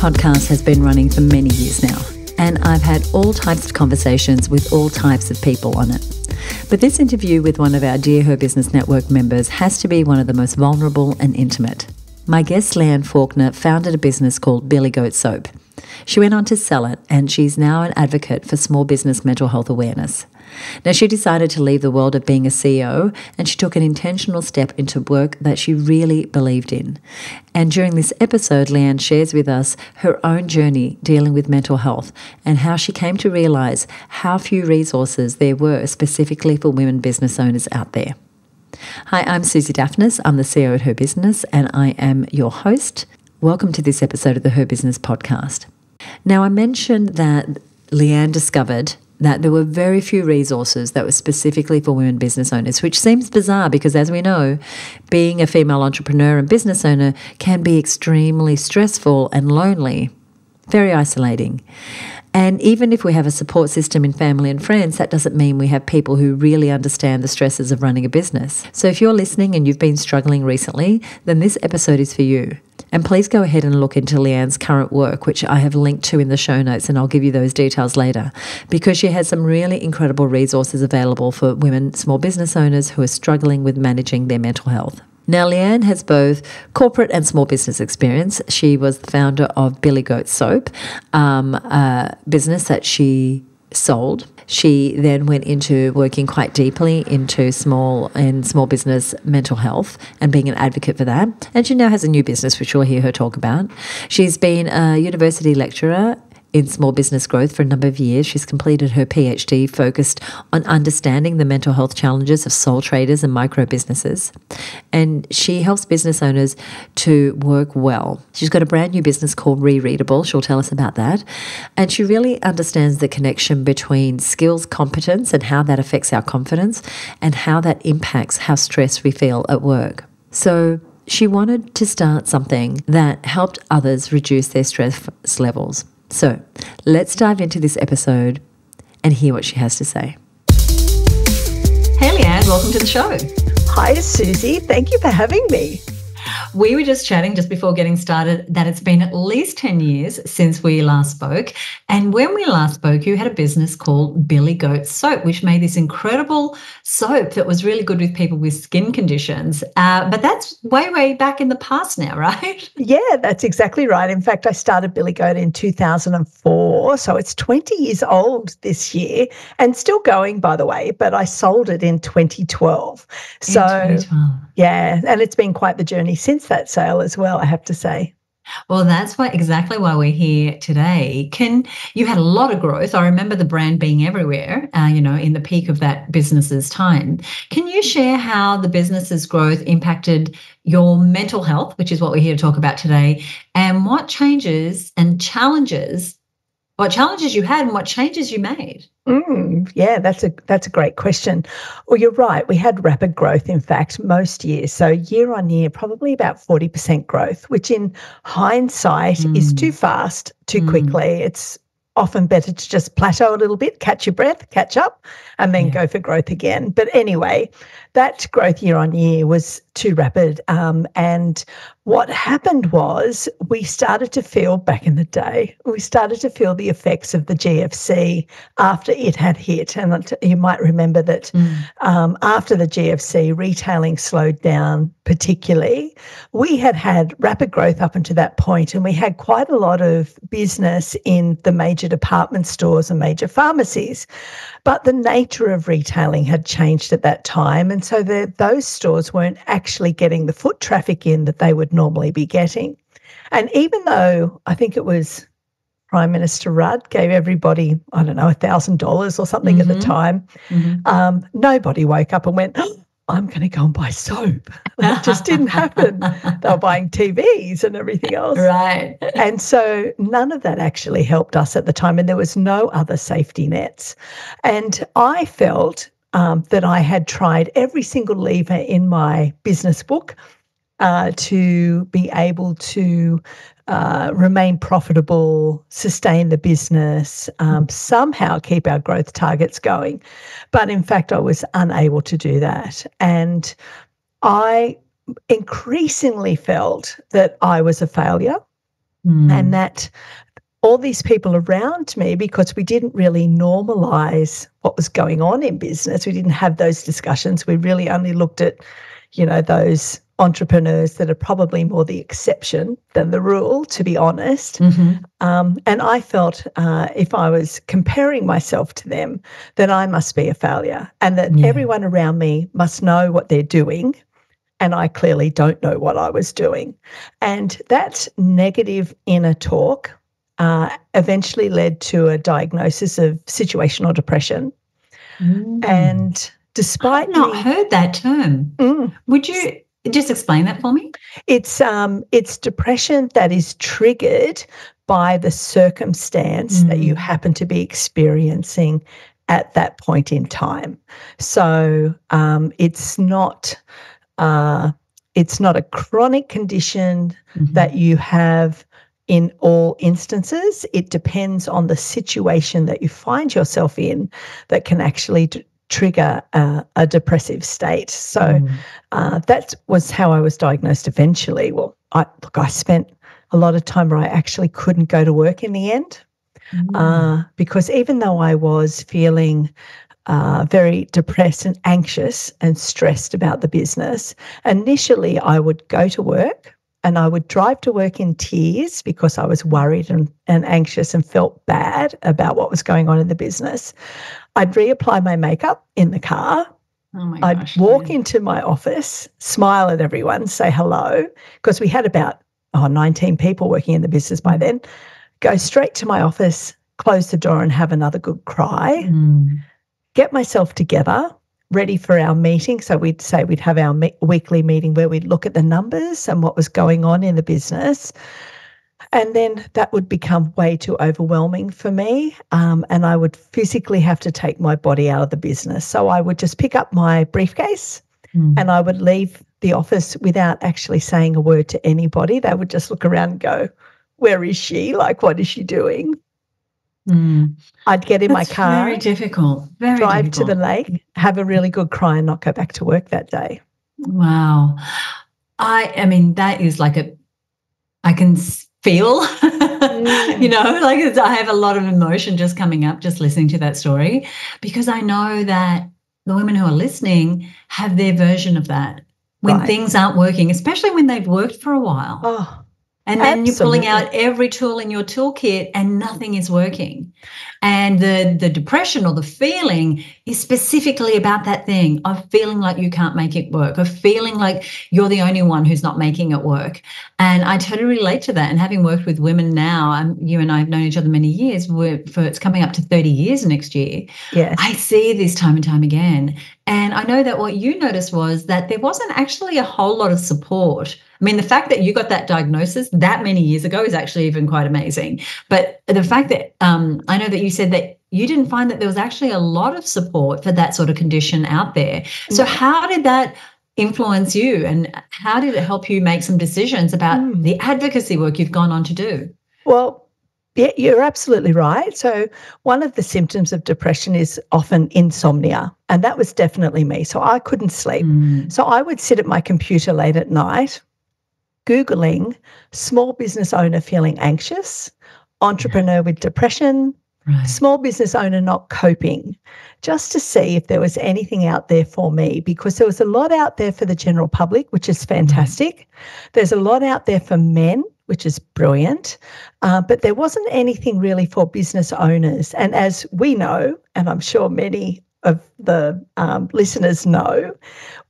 podcast has been running for many years now, and I've had all types of conversations with all types of people on it. But this interview with one of our Dear Her Business Network members has to be one of the most vulnerable and intimate. My guest, Leanne Faulkner, founded a business called Billy Goat Soap. She went on to sell it, and she's now an advocate for small business mental health awareness. Now, she decided to leave the world of being a CEO, and she took an intentional step into work that she really believed in. And during this episode, Leanne shares with us her own journey dealing with mental health and how she came to realise how few resources there were specifically for women business owners out there. Hi, I'm Susie Daphnis. I'm the CEO at Her Business, and I am your host. Welcome to this episode of the Her Business podcast. Now, I mentioned that Leanne discovered that there were very few resources that were specifically for women business owners, which seems bizarre because, as we know, being a female entrepreneur and business owner can be extremely stressful and lonely, very isolating. And even if we have a support system in family and friends, that doesn't mean we have people who really understand the stresses of running a business. So if you're listening and you've been struggling recently, then this episode is for you. And please go ahead and look into Leanne's current work, which I have linked to in the show notes, and I'll give you those details later, because she has some really incredible resources available for women small business owners who are struggling with managing their mental health. Now, Leanne has both corporate and small business experience. She was the founder of Billy Goat Soap, a business that she sold. She then went into working quite deeply into small business mental health and being an advocate for that. And she now has a new business, which you'll hear her talk about. She's been a university lecturer in small business growth for a number of years. She's completed her PhD focused on understanding the mental health challenges of sole traders and micro businesses. And she helps business owners to work well. She's got a brand new business called Rereadable. She'll tell us about that. And she really understands the connection between skills, competence, and how that affects our confidence and how that impacts how stressed we feel at work. So she wanted to start something that helped others reduce their stress levels. So let's dive into this episode and hear what she has to say. Hey, Leanne, welcome to the show. Hi, Susie. Thank you for having me. We were just chatting just before getting started that it's been at least 10 years since we last spoke. And when we last spoke, you had a business called Billy Goat Soap, which made this incredible soap that was really good with people with skin conditions. But that's way, way back in the past now, right? Yeah, that's exactly right. In fact, I started Billy Goat in 2004. So it's 20 years old this year and still going, by the way, but I sold it in 2012. So 2012. Yeah, and it's been quite the journey since that sale as well, I have to say. Well, that's exactly why we're here today. You had a lot of growth. I remember the brand being everywhere, in the peak of that business's time. Can you share how the business's growth impacted your mental health, which is what we're here to talk about today, and what challenges you had and what changes you made? Yeah, that's a great question. Well, you're right. We had rapid growth, in fact, most years. So year on year, probably about 40% growth, which in hindsight is too fast, too quickly. It's often better to just plateau a little bit, catch your breath, catch up, and then go for growth again. But anyway, that growth year on year was too rapid. And what happened was we started to feel back in the day, we started to feel the effects of the GFC after it had hit. And you might remember that after the GFC, retailing slowed down particularly. We had rapid growth up until that point, and we had quite a lot of business in the major department stores and major pharmacies. But the nature of retailing had changed at that time, and so those stores weren't actually getting the foot traffic in that they would normally be getting. And even though I think it was Prime Minister Rudd gave everybody, I don't know, $1,000 or something at the time, nobody woke up and went, I'm going to go and buy soap. It just didn't happen. They were buying TVs and everything else. Right. And so none of that actually helped us at the time, and there was no other safety nets. And I felt that I had tried every single lever in my business book to be able to remain profitable, sustain the business, somehow keep our growth targets going. But in fact, I was unable to do that. And I increasingly felt that I was a failure. And that all these people around me, because we didn't really normalize what was going on in business, we didn't have those discussions. We really only looked at, those entrepreneurs that are probably more the exception than the rule, to be honest. And I felt if I was comparing myself to them, that I must be a failure and that everyone around me must know what they're doing. And I clearly don't know what I was doing. And that negative inner talk eventually led to a diagnosis of situational depression. And despite I've not heard that term. Would you just explain that for me? It's depression that is triggered by the circumstance that you happen to be experiencing at that point in time. So it's not a chronic condition that you have in all instances. It depends on the situation that you find yourself in that can actually trigger a depressive state. So that was how I was diagnosed eventually. Well, I spent a lot of time where I actually couldn't go to work in the end because even though I was feeling very depressed and anxious and stressed about the business, initially I would go to work and I would drive to work in tears because I was worried and anxious and felt bad about what was going on in the business. I'd reapply my makeup in the car. Oh my gosh, I'd walk into my office, smile at everyone, say hello, because we had about 19 people working in the business by then, go straight to my office, close the door and have another good cry, get myself together, ready for our meeting. So we'd have our weekly meeting where we'd look at the numbers and what was going on in the business. And then that would become way too overwhelming for me. And I would physically have to take my body out of the business. So I would just pick up my briefcase and I would leave the office without actually saying a word to anybody. They would just look around and go, where is she? Like, what is she doing? I'd get in my car. Very difficult. Very drive difficult. to the lake, have a really good cry and not go back to work that day. Wow. I mean, that is like I can feel, I have a lot of emotion just coming up, just listening to that story, because I know that the women who are listening have their version of that when things aren't working, especially when they've worked for a while. Oh, and then you're pulling out every tool in your toolkit and nothing is working. And the depression or the feeling is specifically about that thing of feeling like you can't make it work, of feeling like you're the only one who's not making it work. And I totally relate to that. And having worked with women now, you and I have known each other many years, it's coming up to 30 years next year. Yes. I see this time and time again. And I know that what you noticed was that there wasn't actually a whole lot of support. I mean, the fact that you got that diagnosis that many years ago is actually even quite amazing. But the fact that I know that you said that you didn't find that there was actually a lot of support for that sort of condition out there. So how did that influence you and how did it help you make some decisions about the advocacy work you've gone on to do? Well, yeah, you're absolutely right. So one of the symptoms of depression is often insomnia, and that was definitely me. So I couldn't sleep. So I would sit at my computer late at night, Googling small business owner feeling anxious, entrepreneur with depression, small business owner not coping, just to see if there was anything out there for me, because there was a lot out there for the general public, which is fantastic. There's a lot out there for men, which is brilliant, but there wasn't anything really for business owners. And as we know, and I'm sure many of the listeners know,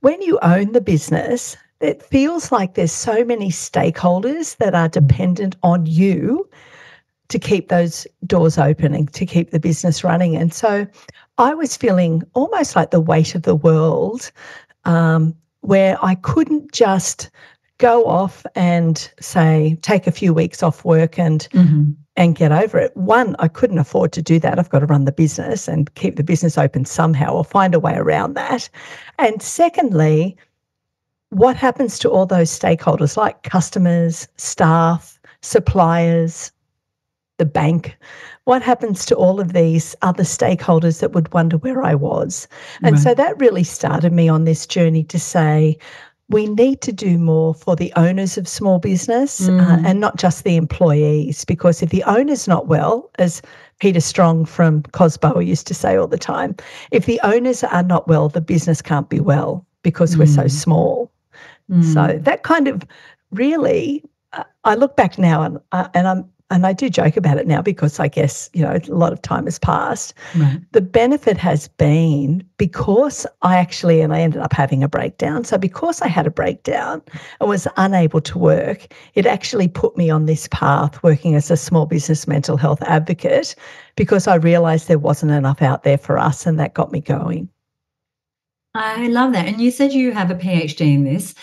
when you own the business, it feels like there's so many stakeholders that are dependent on you to keep those doors open and to keep the business running. And so I was feeling almost like the weight of the world, where I couldn't just go off and say, take a few weeks off work and get over it. One, I couldn't afford to do that. I've got to run the business and keep the business open somehow or find a way around that. And secondly, what happens to all those stakeholders like customers, staff, suppliers, the bank? What happens to all of these other stakeholders that would wonder where I was? And so that really started me on this journey to say, we need to do more for the owners of small business and not just the employees, because if the owner's not well, as Peter Strong from Cosbo used to say all the time, if the owners are not well, the business can't be well because we're so small. So that kind of really, I look back now and I do joke about it now because I guess, a lot of time has passed. Right. The benefit has been because I ended up having a breakdown. So because I had a breakdown and was unable to work, it actually put me on this path working as a small business mental health advocate because I realised there wasn't enough out there for us, and that got me going. I love that. And you said you have a PhD in this.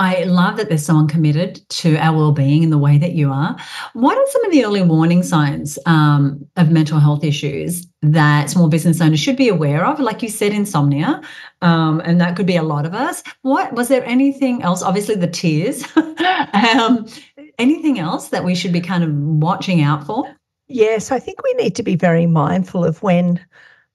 I love that there's someone committed to our well-being in the way that you are. What are some of the early warning signs of mental health issues that small business owners should be aware of? Like you said, insomnia, and that could be a lot of us. Was there anything else? Obviously, the tears. Anything else that we should be kind of watching out for? Yes, I think we need to be very mindful of when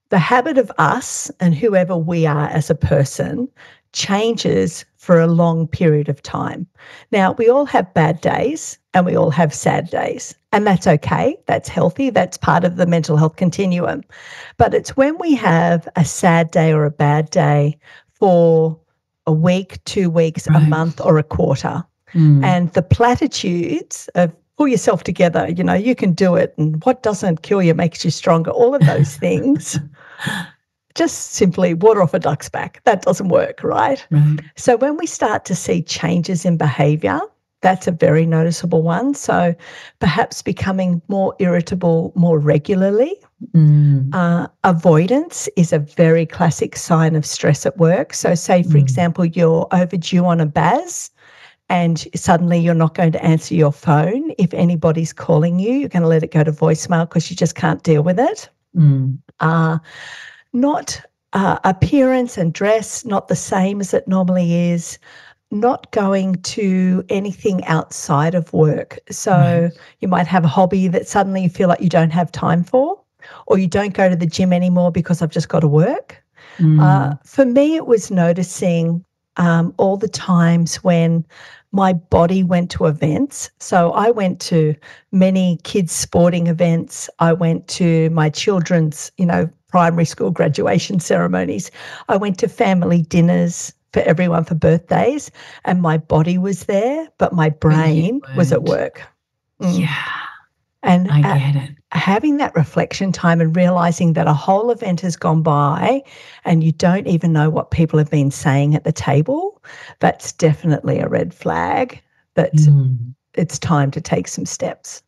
the habit of us and whoever we are as a person changes for a long period of time. Now, we all have bad days and we all have sad days, and that's okay. That's healthy. That's part of the mental health continuum. But it's when we have a sad day or a bad day for a week, 2 weeks, a month, or a quarter. And the platitudes of pull yourself together, you can do it, and what doesn't kill you makes you stronger, all of those things, just simply water off a duck's back. That doesn't work, right? So when we start to see changes in behaviour, that's a very noticeable one. So perhaps becoming more irritable more regularly. Avoidance is a very classic sign of stress at work. So say, for example, you're overdue on a BAS, and suddenly you're not going to answer your phone. If anybody's calling you, you're going to let it go to voicemail because you just can't deal with it. Not appearance and dress, not the same as it normally is. Not going to anything outside of work. So you might have a hobby that suddenly you feel like you don't have time for, or you don't go to the gym anymore because I've just got to work. For me, it was noticing all the times when my body went to events. So I went to many kids' sporting events. I went to my children's, primary school graduation ceremonies. I went to family dinners for everyone for birthdays, and my body was there, but my brain was at work. Yeah. And I get it. Having that reflection time and realising that a whole event has gone by and you don't even know what people have been saying at the table, that's definitely a red flag that it's time to take some steps.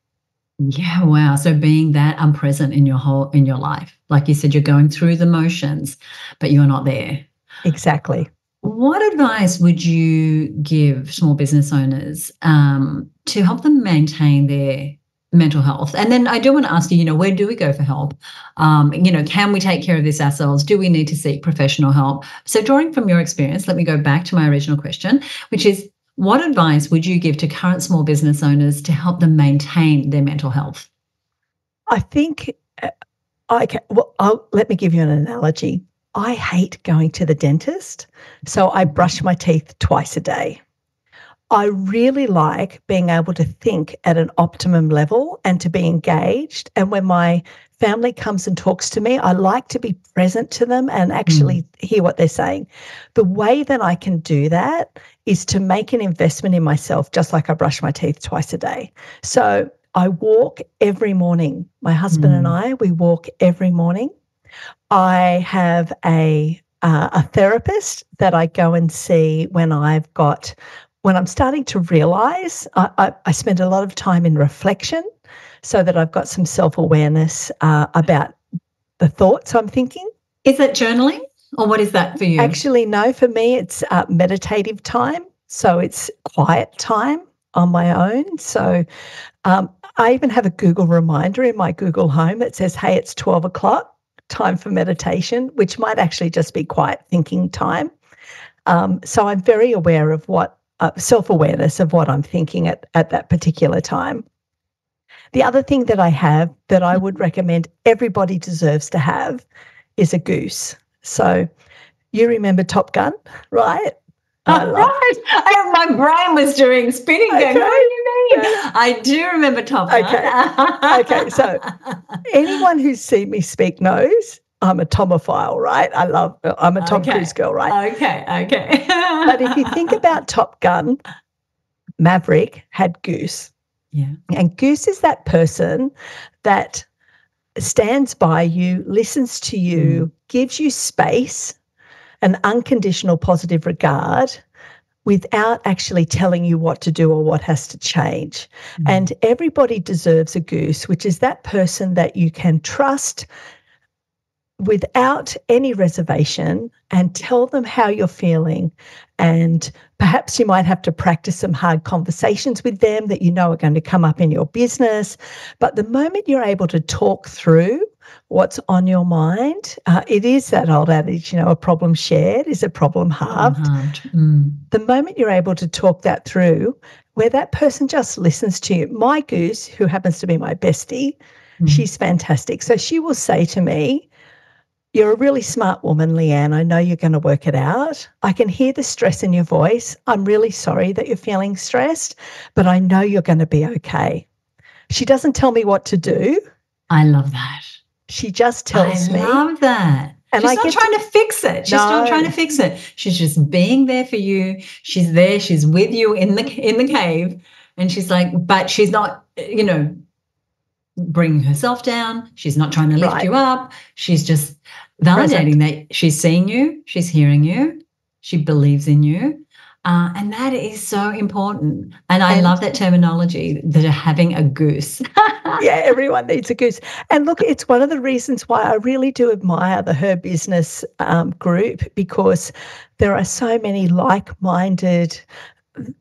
Yeah, wow. So being that unpresent in your life, like you said, you're going through the motions, but you're not there. Exactly. What advice would you give small business owners to help them maintain their mental health? And then I do want to ask you, where do we go for help? Can we take care of this ourselves? Do we need to seek professional help? So drawing from your experience, let me go back to my original question, which is, what advice would you give to current small business owners to help them maintain their mental health? I think let me give you an analogy. I hate going to the dentist, so I brush my teeth twice a day. I really like being able to think at an optimum level and to be engaged. And when my family comes and talks to me, I like to be present to them and actually hear what they're saying. The way that I can do that is to make an investment in myself, just like I brush my teeth twice a day. So I walk every morning. My husband and I, we walk every morning. I have a therapist that I go and see when I'm starting to realise. I spend a lot of time in reflection so that I've got some self-awareness about the thoughts I'm thinking. Is that journaling, or what is that for you? Actually, no, for me it's meditative time. So it's quiet time on my own. So I even have a Google reminder in my Google Home that says, hey, it's 12 o'clock, time for meditation, which might actually just be quiet thinking time. So I'm very aware of self-awareness of what I'm thinking at that particular time. The other thing that I have that I would recommend everybody deserves to have is a goose. So, You remember Top Gun, right? Right. My brain was doing spinning going, what do you mean? I do remember Top Gun. Okay. So anyone who's seen me speak knows I'm a Tomophile, right? I'm a Tom Cruise girl, right? Okay. But if you think about Top Gun, Maverick had Goose. Yeah. And Goose is that person that stands by you, listens to you, gives you space, an unconditional positive regard without actually telling you what to do or what has to change. And everybody deserves a Goose, which is that person that you can trust without any reservation and tell them how you're feeling. And perhaps you might have to practice some hard conversations with them that you know are going to come up in your business. But the moment you're able to talk through what's on your mind, it is that old adage, a problem shared is a problem halved. The moment you're able to talk that through, where that person just listens to you. My Goose, who happens to be my bestie, she's fantastic. So she will say to me, "You're a really smart woman, Leanne. I know you're going to work it out. I can hear the stress in your voice. I'm really sorry that you're feeling stressed, but I know you're going to be okay." She doesn't tell me what to do. I love that. She just tells me. I love that. And she's not trying to fix it. She's not trying to fix it. She's just being there for you. She's there. She's with you in the cave. And she's like, but she's not, bringing herself down. She's not trying to lift you up. She's just validating that she's seeing you, she's hearing you, she believes in you. And that is so important. And I love that terminology, that having a Goose. Yeah, everyone needs a Goose. And look, it's one of the reasons why I really do admire the Her Business group, because there are so many like-minded,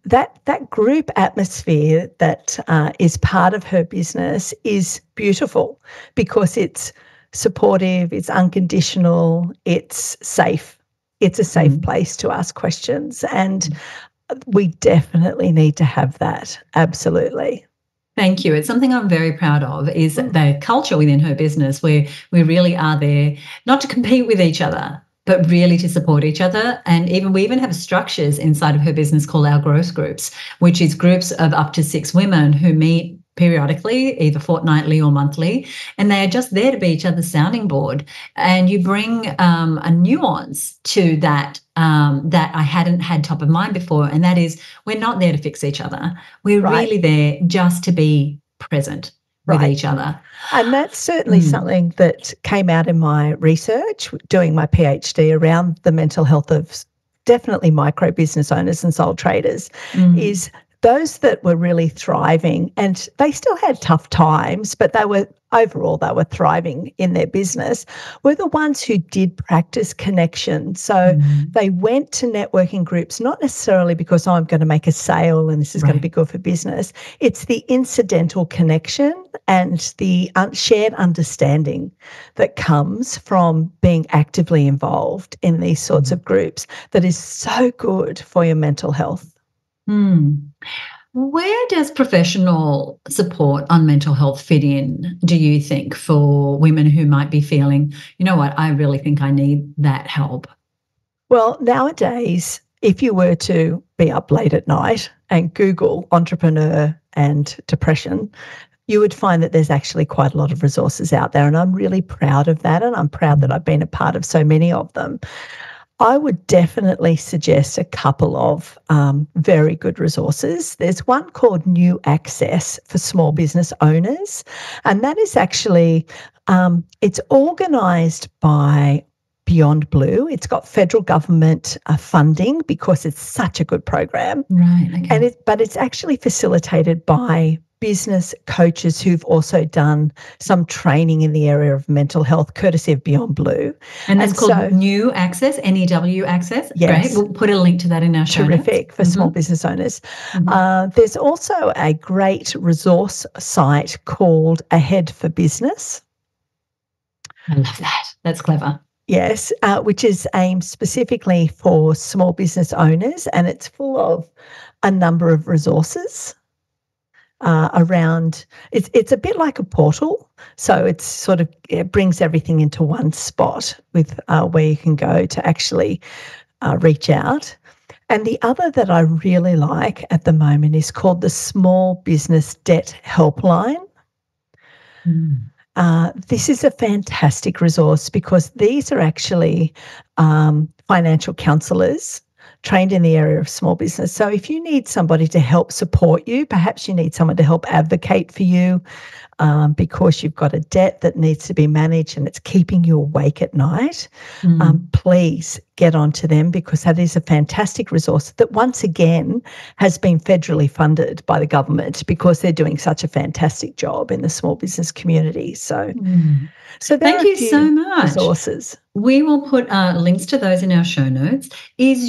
that group atmosphere that is part of Her Business is beautiful because it's supportive, it's unconditional, it's safe. It's a safe place to ask questions, and we definitely need to have that. Absolutely. Thank you. It's something I'm very proud of, is the culture within Her Business, where we really are there not to compete with each other, but really to support each other. And we even have structures inside of Her Business called our growth groups, which is groups of up to 6 women who meet periodically, either fortnightly or monthly, and they are just there to be each other's sounding board. And you bring a nuance to that that I hadn't had top of mind before, and that is, we're not there to fix each other. We're really there just to be present with each other. And that's certainly something that came out in my research, doing my PhD around the mental health of definitely micro business owners and sole traders, is those that were really thriving, and they still had tough times, but they were thriving in their business, were the ones who did practice connection. So they went to networking groups, not necessarily because I'm going to make a sale and this is going to be good for business. It's the incidental connection and the shared understanding that comes from being actively involved in these sorts of groups that is so good for your mental health. Where does professional support on mental health fit in, do you think, for women who might be feeling, you know what, I really think I need that help? Well, nowadays, if you were to be up late at night and Google entrepreneur and depression, you would find that there's actually quite a lot of resources out there. And I'm really proud of that. And I'm proud that I've been a part of so many of them. I would definitely suggest a couple of very good resources. There's one called New Access for small business owners, and that is actually, it's organised by Beyond Blue. It's got federal government funding because it's such a good program. Right. Okay. But it's actually facilitated by business coaches who've also done some training in the area of mental health, courtesy of Beyond Blue. And that's called New Access, NEW Access. Yes. Great. We'll put a link to that in our show notes. Terrific for small business owners. There's also a great resource site called Ahead for Business. I love that. That's clever. Yes, which is aimed specifically for small business owners, and it's full of a number of resources around. It's a bit like a portal, so it brings everything into one spot with where you can go to actually reach out. And the other that I really like at the moment is called the Small Business Debt Helpline. This is a fantastic resource because these are actually financial counsellors trained in the area of small business. So if you need somebody to help support you, perhaps you need someone to help advocate for you because you've got a debt that needs to be managed and it's keeping you awake at night, please get onto them because that is a fantastic resource that once again has been federally funded by the government because they're doing such a fantastic job in the small business community. So thank you so much. Resources. We will put links to those in our show notes. Is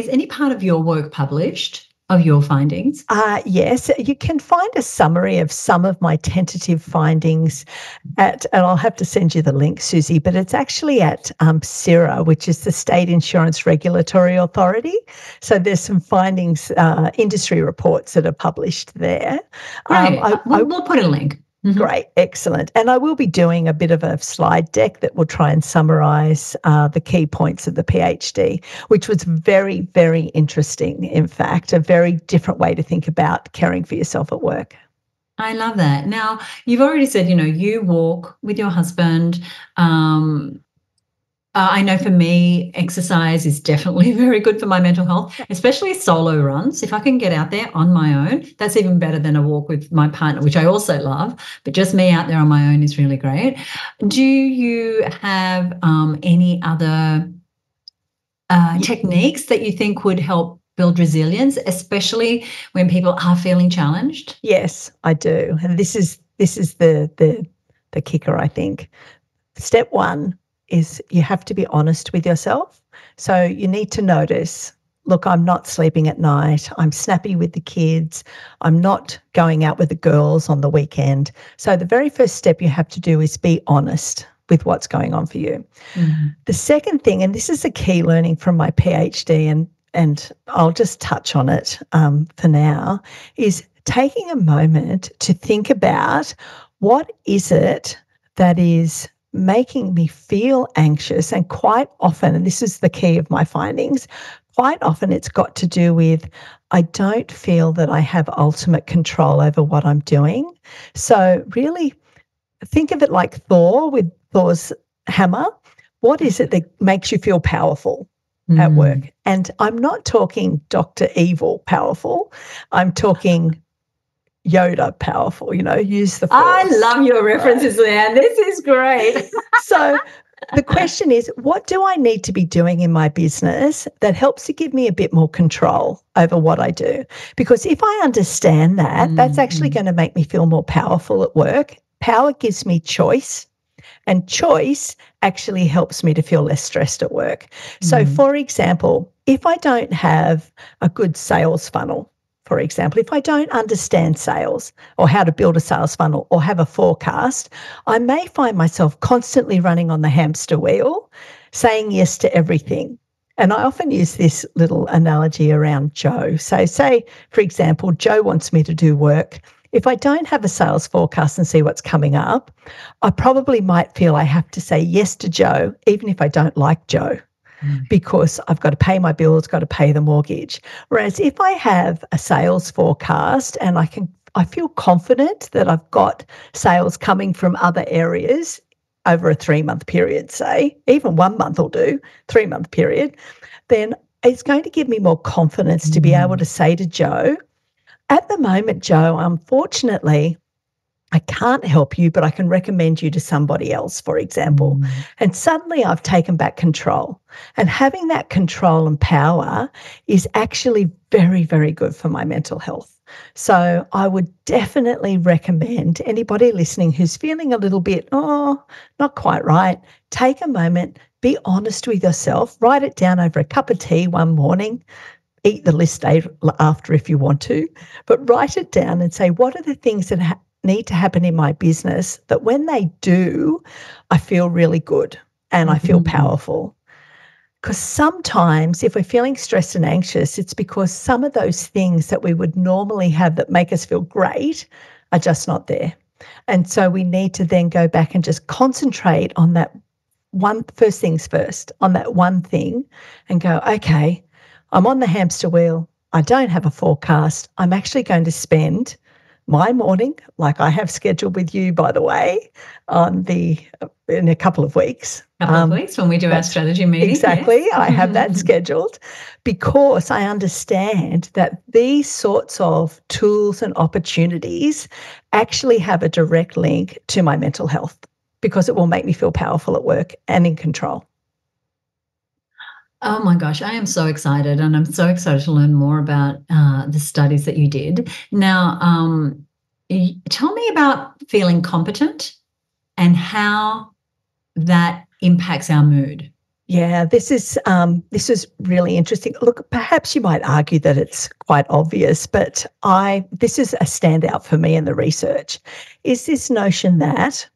any part of your work published of your findings? Yes, you can find a summary of some of my tentative findings and I'll have to send you the link, Susie, but it's actually at CIRA, which is the State Insurance Regulatory Authority. So there's some findings, industry reports that are published there. Great. We'll put a link. Great, excellent. And I will be doing a bit of a slide deck that will try and summarise the key points of the PhD, which was very, very interesting, in fact, a very different way to think about caring for yourself at work. I love that. Now, you've already said, you walk with your husband. I know for me, exercise is definitely very good for my mental health, especially solo runs. If I can get out there on my own, that's even better than a walk with my partner, which I also love, but just me out there on my own is really great. Do you have any other techniques that you think would help build resilience, especially when people are feeling challenged? Yes, I do. And this is the kicker, I think. Step one is you have to be honest with yourself. So you need to notice, look, I'm not sleeping at night. I'm snappy with the kids. I'm not going out with the girls on the weekend. So the very first step you have to do is be honest with what's going on for you. The second thing, and this is a key learning from my PhD, and I'll just touch on it for now, is taking a moment to think about what is it that is making me feel anxious. And quite often, and this is the key of my findings, quite often it's got to do with I don't feel that I have ultimate control over what I'm doing. So really think of it like Thor with Thor's hammer. What is it that makes you feel powerful at work? And I'm not talking Dr. Evil powerful. I'm talking Yoda powerful, use the force. I love your references, Leanne. This is great. So the question is, what do I need to be doing in my business that helps to give me a bit more control over what I do? Because if I understand that, that's actually going to make me feel more powerful at work. Power gives me choice, and choice actually helps me to feel less stressed at work. So, for example, if I don't have a good sales funnel, for example, if I don't understand sales or how to build a sales funnel or have a forecast, I may find myself constantly running on the hamster wheel, saying yes to everything. And I often use this little analogy around Joe. So say, for example, Joe wants me to do work. If I don't have a sales forecast and see what's coming up, I probably might feel I have to say yes to Joe, even if I don't like Joe, because I've got to pay my bills, got to pay the mortgage. Whereas if I have a sales forecast and I feel confident that I've got sales coming from other areas over a 3-month period, say, even 1 month will do, 3-month period, then it's going to give me more confidence to be able to say to Joe, at the moment, Joe, unfortunately, I can't help you, but I can recommend you to somebody else, for example. And suddenly I've taken back control. And having that control and power is actually very, very good for my mental health. So I would definitely recommend anybody listening who's feeling a little bit, not quite right, take a moment, be honest with yourself, write it down over a cup of tea one morning, eat the list after if you want to, but write it down and say, what are the things that need to happen in my business that when they do, I feel really good and I feel powerful. Because sometimes if we're feeling stressed and anxious, it's because some of those things that we would normally have that make us feel great are just not there. And so we need to then go back and just concentrate on that one, first things first, on that one thing and go, okay, I'm on the hamster wheel. I don't have a forecast. I'm actually going to spend my morning, like I have scheduled with you, by the way, in a couple of weeks. Couple of weeks when we do our strategy meeting. Exactly. Yes. I have that scheduled because I understand that these sorts of tools and opportunities actually have a direct link to my mental health because it will make me feel powerful at work and in control. Oh my gosh, I am so excited, and I'm so excited to learn more about the studies that you did. Now, tell me about feeling competent and how that impacts our mood. Yeah, this is really interesting. Look, perhaps you might argue that it's quite obvious, but this is a standout for me in the research. Is this notion that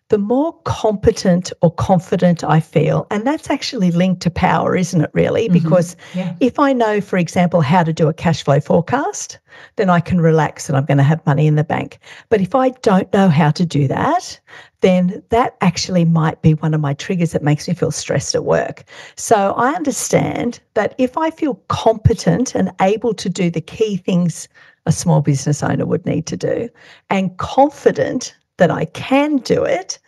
the more competent or confident I feel, and that's actually linked to power, isn't it, really? Because if I know, for example, how to do a cash flow forecast, then I can relax and I'm going to have money in the bank. But if I don't know how to do that, then that actually might be one of my triggers that makes me feel stressed at work. So I understand that if I feel competent and able to do the key things a small business owner would need to do, and confident that I can do it,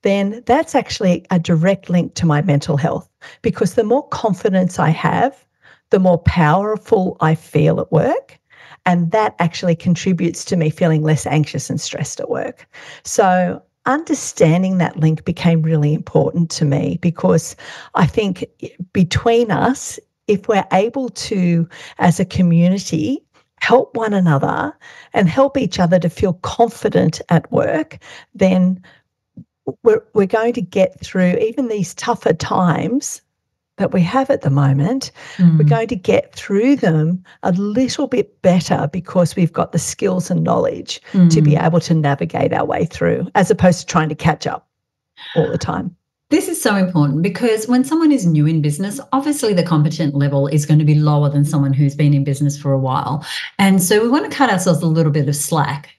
then that's actually a direct link to my mental health, because the more confidence I have, the more powerful I feel at work. And that actually contributes to me feeling less anxious and stressed at work. So understanding that link became really important to me, because I think between us, if we're able to, as a community, help one another and help each other to feel confident at work, then we're going to get through even these tougher times that we have at the moment. We're going to get through them a little bit better because we've got the skills and knowledge to be able to navigate our way through, as opposed to trying to catch up all the time. This is so important because when someone is new in business, obviously the competent level is going to be lower than someone who's been in business for a while. And so we want to cut ourselves a little bit of slack.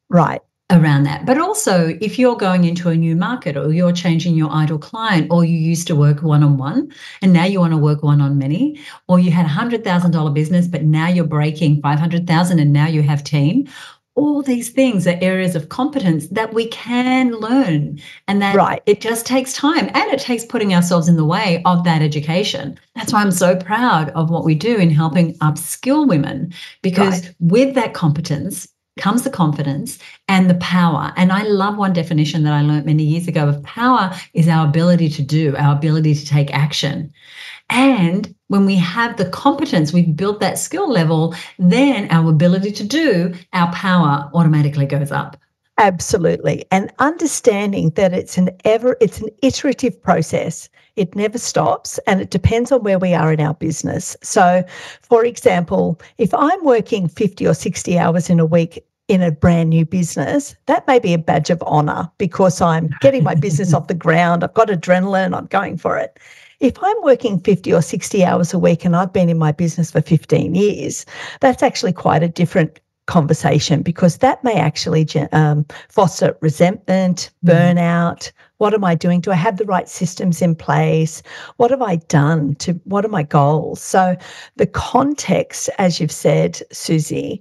Right. Around that. But also, if you're going into a new market, or you're changing your ideal client, or you used to work one-on-one and now you want to work one-on-many, or you had a $100,000 business, but now you're breaking 500,000 and now you have team, all these things are areas of competence that we can learn, and that it just takes time, and it takes putting ourselves in the way of that education. That's why I'm so proud of what we do in helping upskill women, because with that competence comes the confidence and the power. And I love one definition that I learned many years ago of power is our ability to do, our ability to take action. And when we have the competence, we've built that skill level, then our ability to do, our power automatically goes up. Absolutely. And understanding that it's an iterative process. It never stops, and it depends on where we are in our business. So, for example, if I'm working 50 or 60 hours in a week in a brand new business, that may be a badge of honor because I'm getting my business off the ground. I've got adrenaline. I'm going for it. If I'm working 50 or 60 hours a week and I've been in my business for 15 years, that's actually quite a different conversation, because that may actually foster resentment, burnout. What am I doing? Do I have the right systems in place? What have I done? What are my goals? So the context, as you've said, Susie,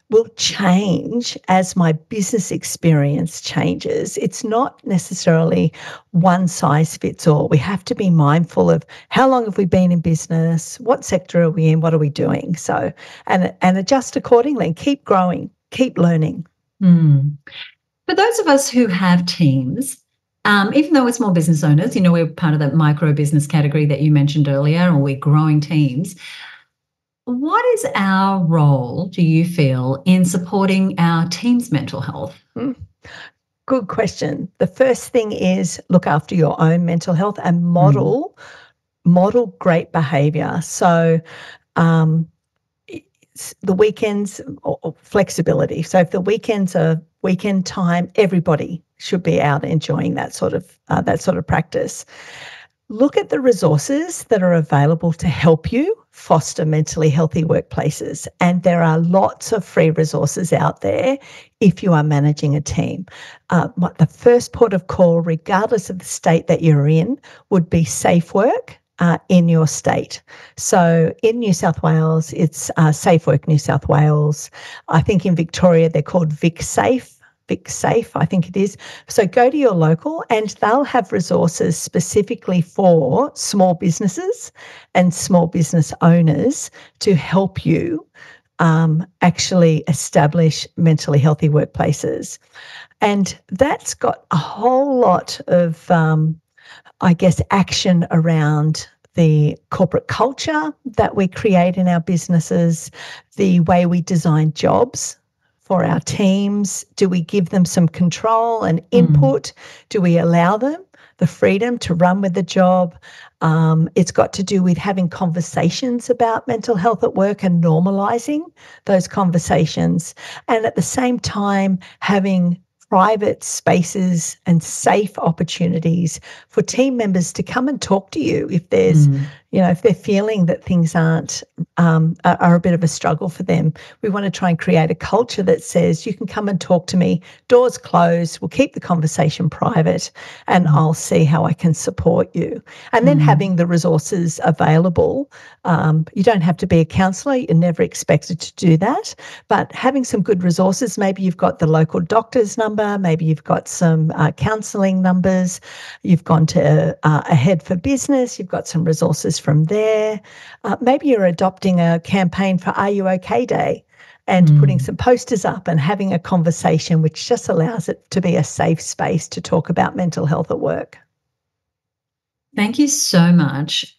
will change as my business experience changes. It's not necessarily one size fits all. We have to be mindful of how long have we been in business, what sector are we in, what are we doing? So, and adjust accordingly, keep growing, keep learning. For those of us who have teams, even though we're small business owners, we're part of that micro business category that you mentioned earlier, or we're growing teams. What is our role, do you feel, in supporting our team's mental health? Good question. The first thing is look after your own mental health and model great behavior. So the weekends or flexibility. So if the weekends are weekend time, everybody should be out enjoying that sort of practice. Look at the resources that are available to help you foster mentally healthy workplaces. And there are lots of free resources out there if you are managing a team. The first port of call, regardless of the state that you're in, would be Safe Work. In your state. So in New South Wales, it's Safe Work New South Wales. I think in Victoria, they're called VicSafe, I think it is. So go to your local and they'll have resources specifically for small businesses and small business owners to help you actually establish mentally healthy workplaces. And that's got a whole lot of action around the corporate culture that we create in our businesses, the way we design jobs for our teams. Do we give them some control and input? Do we allow them the freedom to run with the job? It's got to do with having conversations about mental health at work and normalizing those conversations. And at the same time, having private spaces and safe opportunities for team members to come and talk to you if there's, if they're feeling that things are a bit of a struggle for them. We want to try and create a culture that says you can come and talk to me, doors closed, we'll keep the conversation private and I'll see how I can support you. And then having the resources available. You don't have to be a counsellor, you're never expected to do that, but having some good resources, maybe you've got the local doctor's number, maybe you've got some counselling numbers, you've gone to Ahead for Business, you've got some resources from there. Maybe you're adopting a campaign for Are You OK Day and putting some posters up and having a conversation which just allows it to be a safe space to talk about mental health at work. Thank you so much.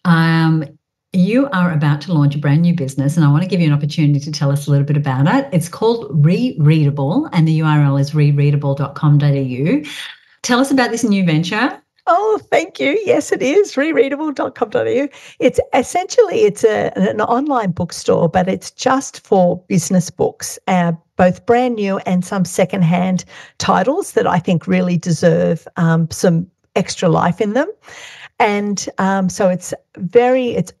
You are about to launch a brand new business, and I want to give you an opportunity to tell us a little bit about it. It's called Rereadable, and the URL is rereadable.com.au. Tell us about this new venture. Oh, thank you. Yes, it is, rereadable.com.au. It's essentially, an online bookstore, but it's just for business books, both brand new and some secondhand titles that I think really deserve some extra life in them. And so it's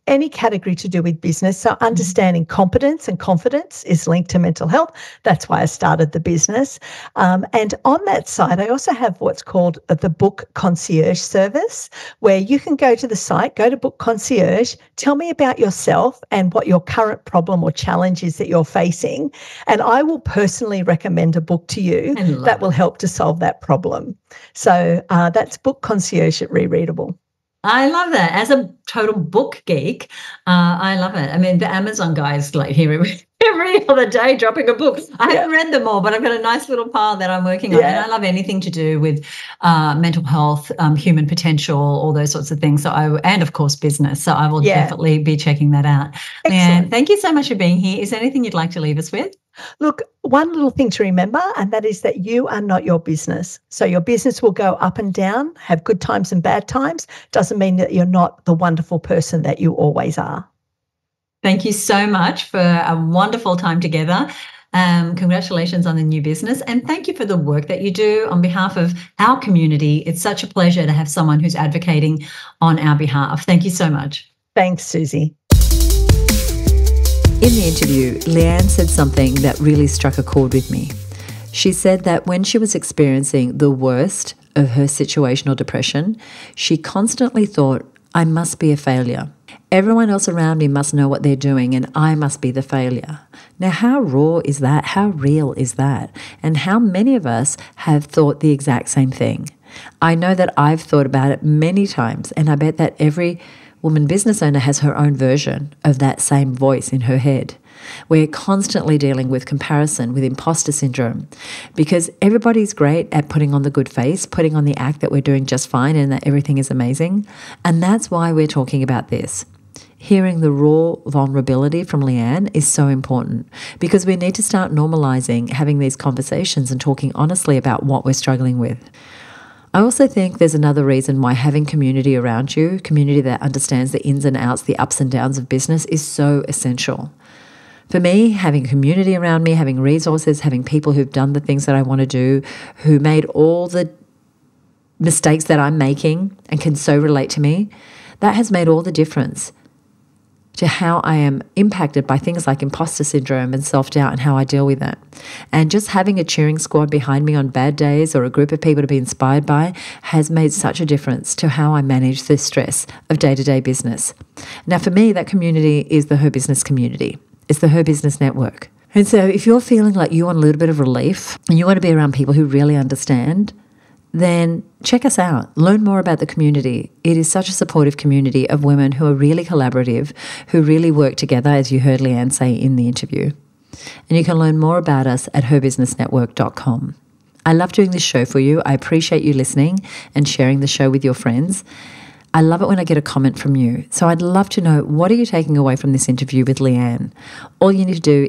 any category to do with business. So understanding competence and confidence is linked to mental health. That's why I started the business. And on that side, I also have what's called the Book Concierge service, where you can go to the site, go to Book Concierge, tell me about yourself and what your current problem or challenge is that you're facing. And I will personally recommend a book to you that will help to solve that problem. So that's Book Concierge at Rereadable. I love that. As a total book geek, I love it. I mean, the Amazon guys like here every other day dropping a book. I haven't read them all, but I've got a nice little pile that I'm working on. And I love anything to do with mental health, human potential, all those sorts of things. And of course, business. So I will definitely be checking that out. Leanne, thank you so much for being here. Is there anything you'd like to leave us with? Look, one little thing to remember, and that is that you are not your business. So your business will go up and down, have good times and bad times. Doesn't mean that you're not the wonderful person that you always are. Thank you so much for a wonderful time together. Congratulations on the new business, and thank you for the work that you do on behalf of our community. It's such a pleasure to have someone who's advocating on our behalf. Thank you so much. Thanks, Susie. In the interview, Leanne said something that really struck a chord with me. She said that when she was experiencing the worst of her situational depression, she constantly thought, I must be a failure. Everyone else around me must know what they're doing and I must be the failure. Now, how raw is that? How real is that? And how many of us have thought the exact same thing? I know that I've thought about it many times, and I bet that every woman business owner has her own version of that same voice in her head. We're constantly dealing with comparison, with imposter syndrome, because everybody's great at putting on the good face, putting on the act that we're doing just fine and that everything is amazing. And that's why we're talking about this. Hearing the raw vulnerability from Leanne is so important, because we need to start normalizing having these conversations and talking honestly about what we're struggling with. I also think there's another reason why having community around you, community that understands the ins and outs, the ups and downs of business, is so essential. For me, having community around me, having resources, having people who've done the things that I want to do, who made all the mistakes that I'm making and can so relate to me, That has made all the difference to how I am impacted by things like imposter syndrome and self-doubt and how I deal with that. And just having a cheering squad behind me on bad days or a group of people to be inspired by has made such a difference to how I manage the stress of day-to-day business. Now, for me, that community is the Her Business community. It's the Her Business Network. And so if you're feeling like you want a little bit of relief and you want to be around people who really understand, then check us out. Learn more about the community. It is such a supportive community of women who are really collaborative, who really work together, as you heard Leanne say in the interview. And you can learn more about us at herbusinessnetwork.com. I love doing this show for you. I appreciate you listening and sharing the show with your friends. I love it when I get a comment from you. So I'd love to know, what are you taking away from this interview with Leanne? All you need to do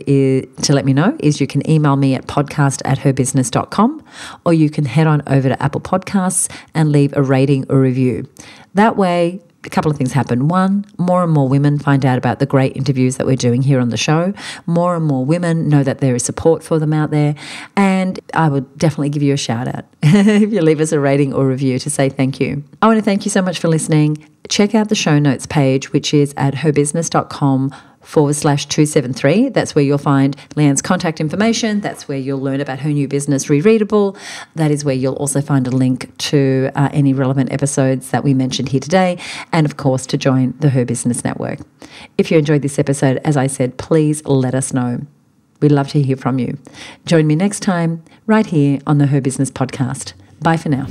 to let me know is you can email me at podcast@herbusiness.com, or you can head on over to Apple Podcasts and leave a rating or review. That way, a couple of things happen. One, more and more women find out about the great interviews that we're doing here on the show. More and more women know that there is support for them out there. And I would definitely give you a shout out if you leave us a rating or review to say thank you. I want to thank you so much for listening. Check out the show notes page, which is at herbusiness.com/273. That's where you'll find Leanne's contact information. That's where you'll learn about her new business, Rereadable. That is where you'll also find a link to any relevant episodes that we mentioned here today, and of course to join the Her Business Network. If you enjoyed this episode, as I said, please let us know. We'd love to hear from you. Join me next time right here on the Her Business podcast. Bye for now.